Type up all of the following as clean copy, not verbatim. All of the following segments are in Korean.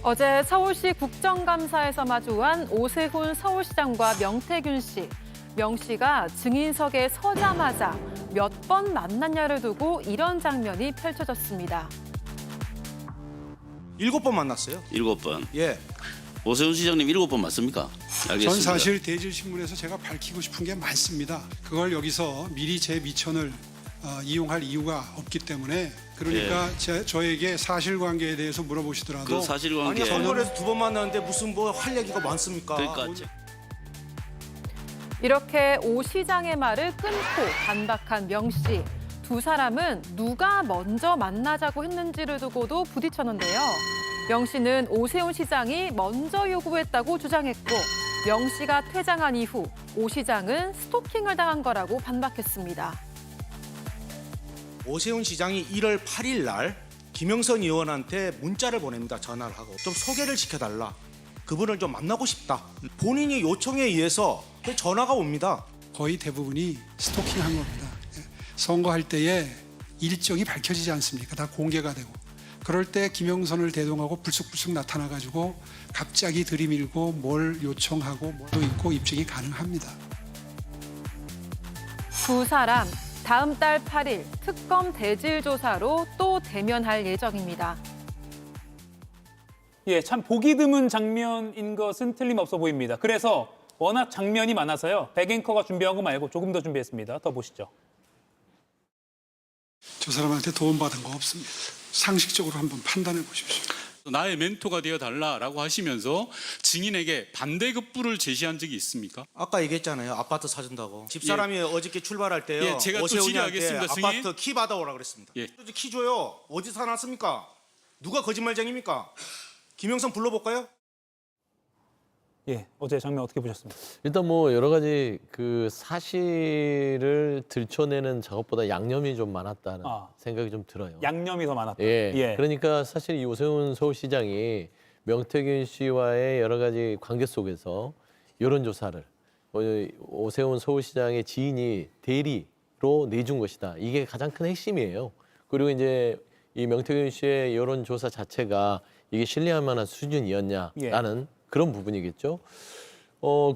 어제 서울시 국정감사에서 마주한 오세훈 서울시장과 명태균 씨. 명 씨가 증인석에 서자마자 몇 번 만났냐를 두고 이런 장면이 펼쳐졌습니다. 7번 만났어요. 7번. 예. 오세훈 시장님 7번 맞습니까? 알겠습니다. 전 사실 대질신문에서 제가 밝히고 싶은 게 많습니다. 그걸 여기서 미리 제 미천을 이용할 이유가 없기 때문에 그러니까 저에게 사실관계에 대해서 물어보시더라도 그 사실관계. 아니 선거에서 2번 만났는데 무슨 뭐 할 얘기가 많습니까? 그러니까 이렇게 오 시장의 말을 끊고 반박한 명 씨. 두 사람은 누가 먼저 만나자고 했는지를 두고도 부딪혔는데요. 명 씨는 오세훈 시장이 먼저 요구했다고 주장했고 명 씨가 퇴장한 이후 오 시장은 스토킹을 당한 거라고 반박했습니다. 오세훈 시장이 1월 8일 날 김영선 의원한테 문자를 보냅니다. 전화를 하고 좀 소개를 시켜달라. 그분을 좀 만나고 싶다. 본인이 요청에 의해서 전화가 옵니다. 거의 대부분이 스토킹한 겁니다. 선거할 때에 일정이 밝혀지지 않습니까? 다 공개가 되고. 그럴 때 김영선을 대동하고 불쑥불쑥 나타나가지고 갑자기 들이밀고 뭘 요청하고 뭐도 있고 입증이 가능합니다. 두 사람 다음 달 8일 특검 대질 조사로 또 대면할 예정입니다. 예, 참 보기 드문 장면인 것은 틀림없어 보입니다. 그래서 워낙 장면이 많아서요. 백앵커가 준비한 거 말고 조금 더 준비했습니다. 더 보시죠. 저 사람한테 도움받은 거 없습니다. 상식적으로 한번 판단해 보십시오. 나의 멘토가 되어 달라라고 하시면서 증인에게 반대급부를 제시한 적이 있습니까? 아까 얘기했잖아요. 아파트 사준다고. 집사람이 어저께 출발할 때요. 예, 제가 또 오세훈이한테 질의하겠습니다, 승인. 아파트 키 받아오라 그랬습니다. 예. 키 줘요. 어디서 사놨습니까? 누가 거짓말쟁입니까? 김영선 불러볼까요? 예, 어제 장면 어떻게 보셨습니까? 일단 뭐 여러 가지 그 사실을 들춰내는 작업보다 양념이 좀 많았다는 생각이 좀 들어요. 양념이 더 많았다. 예. 그러니까 사실 이 오세훈 서울시장이 명태균 씨와의 여러 가지 관계 속에서 여론조사를 오세훈 서울시장의 지인이 대리로 내준 것이다. 이게 가장 큰 핵심이에요. 그리고 이제 이 명태균 씨의 여론조사 자체가 이게 신뢰할 만한 수준이었냐라는 그런 부분이겠죠.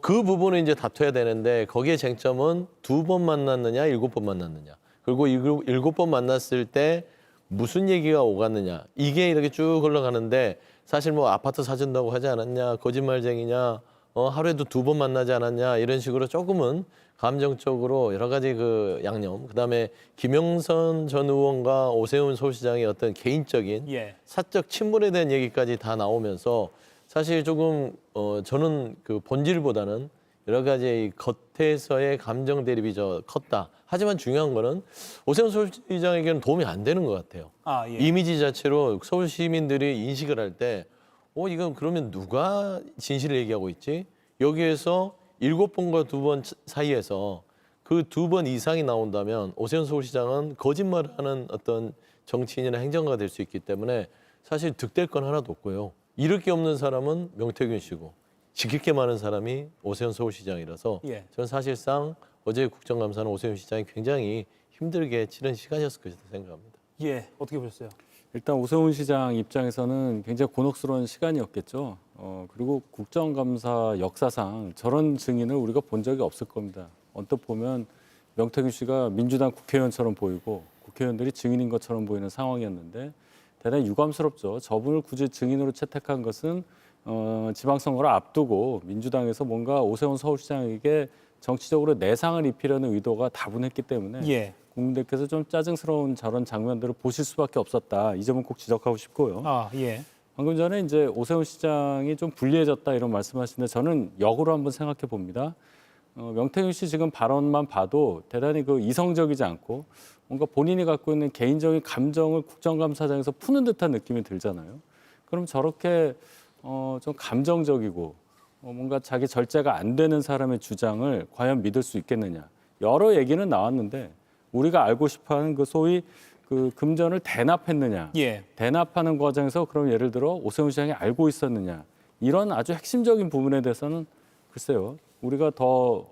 그 부분을 이제 다퉈야 되는데 거기에 쟁점은 2번 만났느냐, 7번 만났느냐. 그리고 7번 만났을 때 무슨 얘기가 오갔느냐. 이게 이렇게 쭉 흘러가는데 사실 뭐 아파트 사준다고 하지 않았냐, 거짓말쟁이냐, 하루에도 2번 만나지 않았냐 이런 식으로 조금은 감정적으로 여러 가지 그 양념. 그다음에 김영선 전 의원과 오세훈 서울시장의 어떤 개인적인 사적 친분에 대한 얘기까지 다 나오면서 사실 조금 저는 그 본질보다는 여러 가지 겉에서의 감정 대립이 컸다. 하지만 중요한 거는 오세훈 서울시장에게는 도움이 안 되는 것 같아요. 이미지 자체로 서울 시민들이 인식을 할 때 이건 그러면 누가 진실을 얘기하고 있지? 여기에서 7번과 2번 사이에서 그 2번 이상이 나온다면 오세훈 서울시장은 거짓말하는 어떤 정치인이나 행정가가 될 수 있기 때문에 사실 득될 건 하나도 없고요. 잃을 게 없는 사람은 명태균 씨고 지킬 게 많은 사람이 오세훈 서울시장이라서 저는 사실상 어제 국정감사는 오세훈 시장이 굉장히 힘들게 치른 시간이었을 것이다 생각합니다. 예, 어떻게 보셨어요? 일단 오세훈 시장 입장에서는 굉장히 곤혹스러운 시간이었겠죠. 그리고 국정감사 역사상 저런 증인을 우리가 본 적이 없을 겁니다. 언뜻 보면 명태균 씨가 민주당 국회의원처럼 보이고 국회의원들이 증인인 것처럼 보이는 상황이었는데 대단히 유감스럽죠. 저분을 굳이 증인으로 채택한 것은 지방선거를 앞두고 민주당에서 뭔가 오세훈 서울시장에게 정치적으로 내상을 입히려는 의도가 다분했기 때문에 국민들께서 좀 짜증스러운 저런 장면들을 보실 수밖에 없었다. 이 점은 꼭 지적하고 싶고요. 방금 전에 이제 오세훈 시장이 좀 불리해졌다 이런 말씀하시는데 저는 역으로 한번 생각해 봅니다. 명태균 씨 지금 발언만 봐도 대단히 그 이성적이지 않고 뭔가 본인이 갖고 있는 개인적인 감정을 국정감사장에서 푸는 듯한 느낌이 들잖아요. 그럼 저렇게 좀 감정적이고 뭔가 자기 절제가 안 되는 사람의 주장을 과연 믿을 수 있겠느냐. 여러 얘기는 나왔는데 우리가 알고 싶어하는 그 소위 그 금전을 대납했느냐. 대납하는 과정에서 그럼 예를 들어 오세훈 시장이 알고 있었느냐. 이런 아주 핵심적인 부분에 대해서는 글쎄요. 우리가 더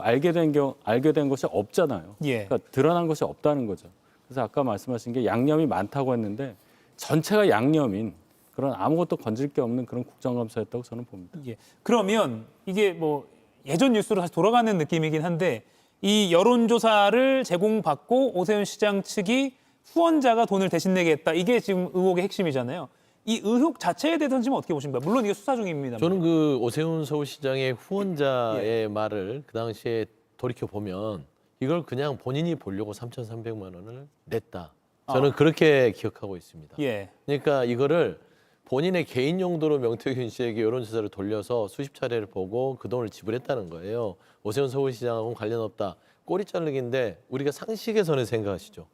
알게 된 것이 없잖아요. 그러니까 드러난 것이 없다는 거죠. 그래서 아까 말씀하신 게 양념이 많다고 했는데 전체가 양념인 그런 아무것도 건질 게 없는 그런 국정감사였다고 저는 봅니다. 예. 그러면 이게 뭐 예전 뉴스로 다시 돌아가는 느낌이긴 한데 이 여론조사를 제공받고 오세훈 시장 측이 후원자가 돈을 대신 내겠다. 이게 지금 의혹의 핵심이잖아요. 이 의혹 자체에 대해서는 지금 어떻게 보십니까? 물론 이게 수사 중입니다. 저는 그 오세훈 서울시장의 후원자의 말을 그 당시에 돌이켜 보면 이걸 그냥 본인이 보려고 3,300만 원을 냈다. 저는 그렇게 기억하고 있습니다. 예. 그러니까 이거를 본인의 개인 용도로 명태균 씨에게 여론조사를 돌려서 수십 차례를 보고 그 돈을 지불했다는 거예요. 오세훈 서울시장하고는 관련 없다. 꼬리 자르기인데 우리가 상식에서는 생각하시죠.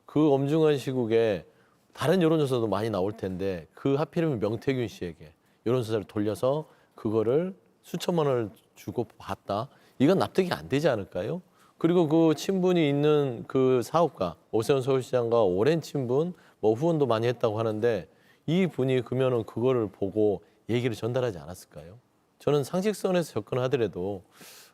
그 엄중한 시국에 다른 여론조사도 많이 나올 텐데 그 하필이면 명태균 씨에게 여론조사를 돌려서 그거를 수천만 원을 주고 봤다. 이건 납득이 안 되지 않을까요? 그리고 그 친분이 있는 그 사업가 오세훈 서울시장과 오랜 친분, 뭐 후원도 많이 했다고 하는데 이 분이 그러면은 그거를 보고 얘기를 전달하지 않았을까요? 저는 상식선에서 접근하더라도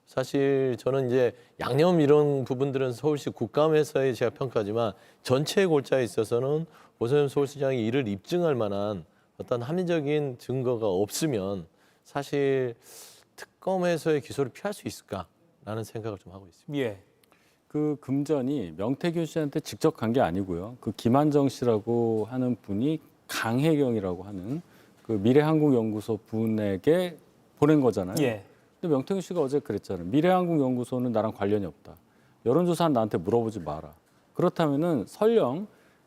사실 저는 이제 양념 이런 부분들은 서울시 국감에서의 제가 평가지만 전체 골자에 있어서는 오세훈 서울시장이 이를 입증할 만한 어떤 합리적인 증거가 없으면 사실 특검에서의 기소를 피할 수 있을까라는 생각을 좀 하고 있습니다. 예. 그 금전이 명태균 씨한테 직접 간 게 아니고요. 그 김한정 씨라고 하는 분이 강혜경이라고 하는 그 미래한국연구소 분에게 보낸 거잖아요. 예. 근데 명태균 씨가 어제 그랬잖아요. 미래한국연구소는 나랑 관련이 없다. 여론조사는 나한테 물어보지 마라. 그렇다면은 설령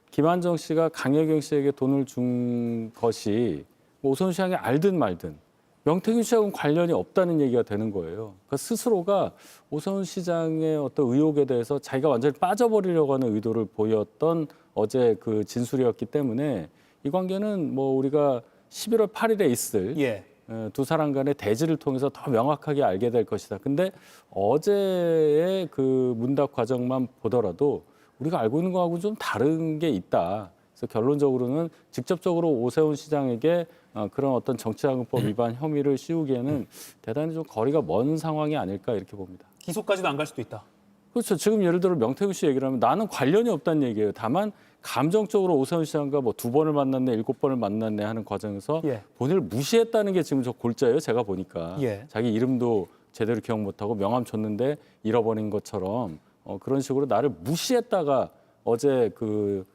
김한정 씨가 강혜경 씨에게 돈을 준 것이 뭐 오세훈 시장이 알든 말든 명태균 씨하고는 관련이 없다는 얘기가 되는 거예요. 그러니까 스스로가 오세훈 시장의 어떤 의혹에 대해서 자기가 완전히 빠져버리려고 하는 의도를 보였던 어제 그 진술이었기 때문에 이 관계는 뭐 우리가 11월 8일에 있을 예. 두 사람 간의 대지를 통해서 더 명확하게 알게 될 것이다. 근데 어제의 그 문답 과정만 보더라도 우리가 알고 있는 거하고 좀 다른 게 있다. 그래서 결론적으로는 직접적으로 오세훈 시장에게 그런 어떤 정치자금법 위반 혐의를 씌우기에는 대단히 좀 거리가 먼 상황이 아닐까 이렇게 봅니다. 기소까지도 안 갈 수도 있다. 그렇죠. 지금 예를 들어 명태균 씨 얘기를 하면 나는 관련이 없다는 얘기예요. 다만 감정적으로 오세훈 시장과 뭐 2번을 만났네, 7번을 만났네 하는 과정에서 예. 본인을 무시했다는 게 지금 저 골자예요. 제가 보니까. 예. 자기 이름도 제대로 기억 못하고 명함 줬는데 잃어버린 것처럼 그런 식으로 나를 무시했다가 어제 그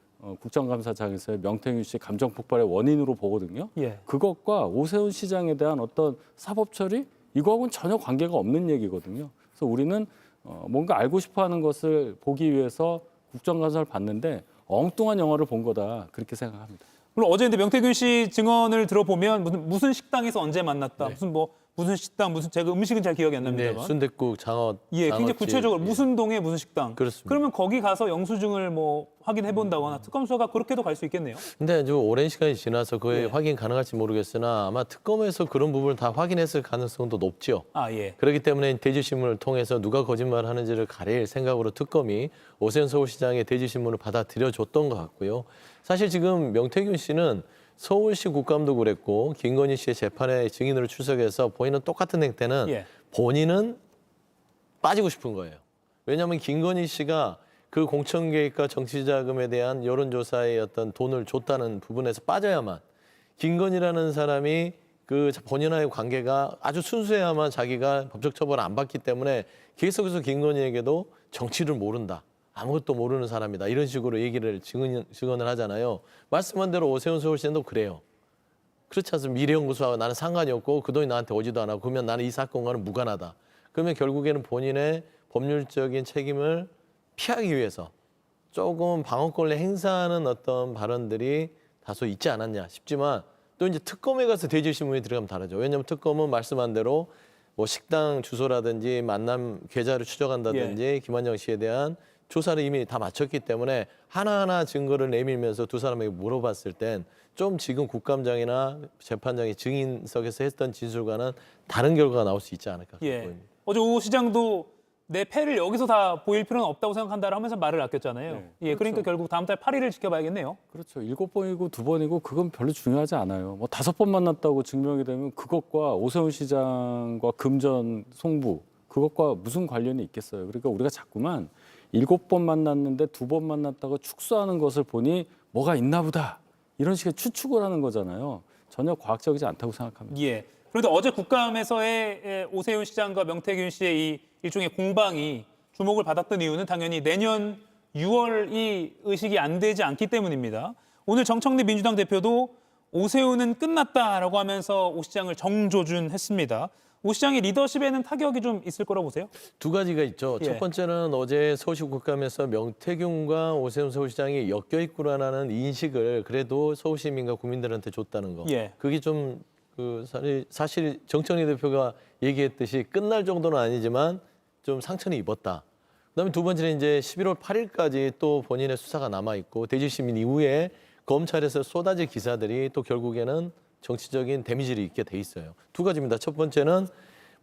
국정감사장에서의 명태균 씨 감정 폭발의 원인으로 보거든요. 예. 그것과 오세훈 시장에 대한 어떤 사법 처리 이거하고는 전혀 관계가 없는 얘기거든요. 그래서 우리는 뭔가 알고 싶어하는 것을 보기 위해서 국정감사를 봤는데 엉뚱한 영화를 본 거다 그렇게 생각합니다. 물론 어제 근데 명태균 씨 증언을 들어보면 무슨 식당에서 언제 만났다, 무슨 식당, 제가 음식은 잘 기억이 안 네, 납니다만. 순댓국, 장어, 예, 굉장히 장어집, 구체적으로 예. 무슨 동에 무슨 식당. 그렇습니다. 그러면 거기 가서 영수증을 뭐 확인해 본다거나 특검 수사가 그렇게도 갈 수 있겠네요. 근데 좀 오랜 시간이 지나서 그게 예. 확인 가능할지 모르겠으나 아마 특검에서 그런 부분을 다 확인했을 가능성도 높죠. 아, 예. 그렇기 때문에 대지신문을 통해서 누가 거짓말하는지를 가릴 생각으로 특검이 오세훈 서울시장의 대지신문을 받아들여줬던 것 같고요. 사실 지금 명태균 씨는 서울시 국감도 그랬고 김건희 씨의 재판에 증인으로 출석해서 본인은 똑같은 행태는 예. 본인은 빠지고 싶은 거예요. 왜냐하면 김건희 씨가 그 공천 개입과 정치 자금에 대한 여론조사의 어떤 돈을 줬다는 부분에서 빠져야만 김건희라는 사람이 그 본인과의 관계가 아주 순수해야만 자기가 법적 처벌을 안 받기 때문에 계속해서 김건희에게도 정치를 모른다. 아무것도 모르는 사람이다. 이런 식으로 얘기를 증언을 하잖아요. 말씀한 대로 오세훈 서울시장도 그래요. 그렇지 않습니까? 미래연구소와 나는 상관이 없고 그 돈이 나한테 오지도 않아. 그러면 나는 이 사건과는 무관하다. 그러면 결국에는 본인의 법률적인 책임을 피하기 위해서 조금 방어권을 행사하는 어떤 발언들이 다소 있지 않았냐 싶지만 또 이제 특검에 가서 대질신문이 들어가면 다르죠. 왜냐하면 특검은 말씀한 대로 뭐 식당 주소라든지 만남 계좌를 추적한다든지 김한정 씨에 대한 조사를 이미 다 마쳤기 때문에 하나하나 증거를 내밀면서 두 사람에게 물어봤을 땐 좀 지금 국감장이나 재판장의 증인석에서 했던 진술과는 다른 결과가 나올 수 있지 않을까 예. 보입니다. 어제 오 시장도 내 패를 여기서 다 보일 필요는 없다고 생각한다 하면서 말을 아꼈잖아요. 네, 예, 그러니까 결국 다음 달 8일을 지켜봐야겠네요. 그렇죠. 7번이고 2번이고 그건 별로 중요하지 않아요. 뭐 5번 만났다고 증명이 되면 그것과 오세훈 시장과 금전 송부 그것과 무슨 관련이 있겠어요. 그러니까 우리가 자꾸만 7번 만났는데 2번 만났다고 축소하는 것을 보니 뭐가 있나 보다. 이런 식의 추측을 하는 거잖아요. 전혀 과학적이지 않다고 생각합니다. 예. 그런데 어제 국감에서의 오세훈 시장과 명태균 씨의 이 일종의 공방이 주목을 받았던 이유는 당연히 내년 6월 이 의식이 안 되지 않기 때문입니다. 오늘 정청래 민주당 대표도 오세훈은 끝났다라고 하면서 오 시장을 정조준했습니다. 오 시장의 리더십에는 타격이 좀 있을 거라고 보세요? 두 가지가 있죠. 예. 첫 번째는 어제 서울시 국감에서 명태균과 오세훈 서울시장이 엮여 있구나라는 인식을 그래도 서울 시민과 국민들한테 줬다는 거. 예. 그게 좀 사실 정청래 대표가 얘기했듯이 끝날 정도는 아니지만 좀 상처는 입었다. 그다음에 두 번째는 이제 11월 8일까지 또 본인의 수사가 남아 있고 대지시민 이후에 검찰에서 쏟아질 기사들이 또 결국에는 정치적인 데미지를 입게 돼 있어요. 두 가지입니다. 첫 번째는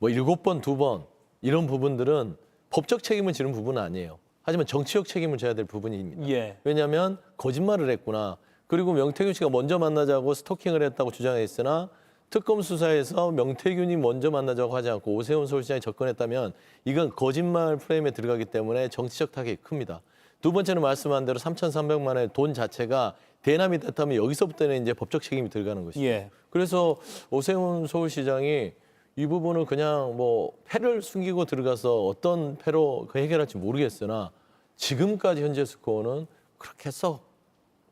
뭐 7번, 2번 이런 부분들은 법적 책임을 지는 부분은 아니에요. 하지만 정치적 책임을 져야 될 부분입니다. 예. 왜냐하면 거짓말을 했구나. 그리고 명태균 씨가 먼저 만나자고 스토킹을 했다고 주장했으나 특검 수사에서 명태균이 먼저 만나자고 하지 않고 오세훈 서울시장이 접근했다면 이건 거짓말 프레임에 들어가기 때문에 정치적 타격이 큽니다. 두 번째는 말씀한 대로 3,300만 원의 돈 자체가 대남이 됐다면 여기서부터는 이제 법적 책임이 들어가는 것이죠. 예. 그래서 오세훈 서울시장이 이 부분은 그냥 뭐 패를 숨기고 들어가서 어떤 패로 그 해결할지 모르겠으나 지금까지 현재 스코어는 그렇게 썩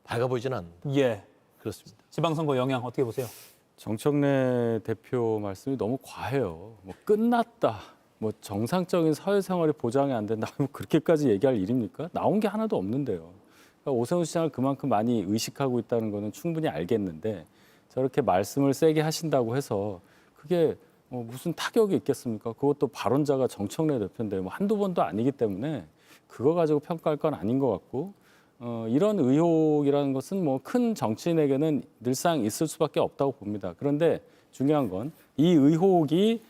밝아 보이지는 않는다. 예. 그렇습니다. 지방선거 영향 어떻게 보세요? 정청래 대표 말씀이 너무 과해요. 뭐 끝났다. 뭐 정상적인 사회생활이 보장이 안 된다. 뭐 그렇게까지 얘기할 일입니까? 나온 게 하나도 없는데요. 그러니까 오세훈 시장을 그만큼 많이 의식하고 있다는 거는 충분히 알겠는데 저렇게 말씀을 세게 하신다고 해서 그게 무슨 타격이 있겠습니까? 그것도 발언자가 정청래 대표인데 뭐 한두 번도 아니기 때문에 그거 가지고 평가할 건 아닌 것 같고 이런 의혹이라는 것은 뭐 큰 정치인에게는 늘상 있을 수밖에 없다고 봅니다. 그런데 중요한 건 이 의혹이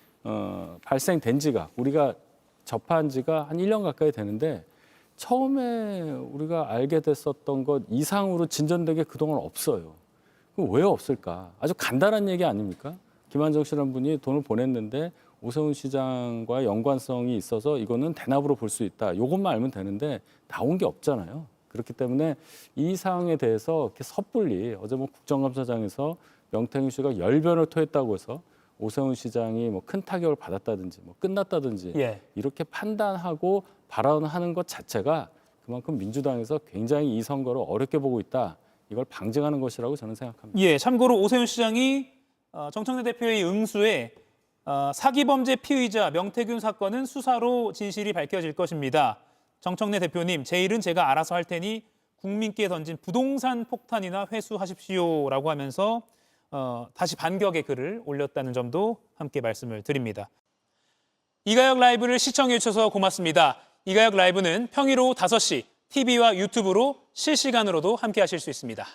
발생된 지가 우리가 접한 지가 한 1년 가까이 되는데 처음에 우리가 알게 됐었던 것 이상으로 진전된 게 그동안 없어요. 그럼 왜 없을까? 아주 간단한 얘기 아닙니까? 김한정 씨라는 분이 돈을 보냈는데 오세훈 시장과 연관성이 있어서 이거는 대납으로 볼 수 있다. 이것만 알면 되는데 나온 게 없잖아요. 그렇기 때문에 이 사항에 대해서 이렇게 섣불리 어제 뭐 국정감사장에서 명태균 씨가 열변을 토했다고 해서 오세훈 시장이 뭐 큰 타격을 받았다든지 뭐 끝났다든지 예. 이렇게 판단하고 발언하는 것 자체가 그만큼 민주당에서 굉장히 이 선거를 어렵게 보고 있다. 이걸 방증하는 것이라고 저는 생각합니다. 예. 참고로 오세훈 시장이 정청래 대표의 응수에 사기범죄 피의자 명태균 사건은 수사로 진실이 밝혀질 것입니다. 정청래 대표님, 제 일은 제가 알아서 할 테니 국민께 던진 부동산 폭탄이나 회수하십시오라고 하면서 다시 반격의 글을 올렸다는 점도 함께 말씀을 드립니다. 이가혁 라이브를 시청해 주셔서 고맙습니다. 이가혁 라이브는 평일 오후 5시 TV와 유튜브로 실시간으로도 함께 하실 수 있습니다.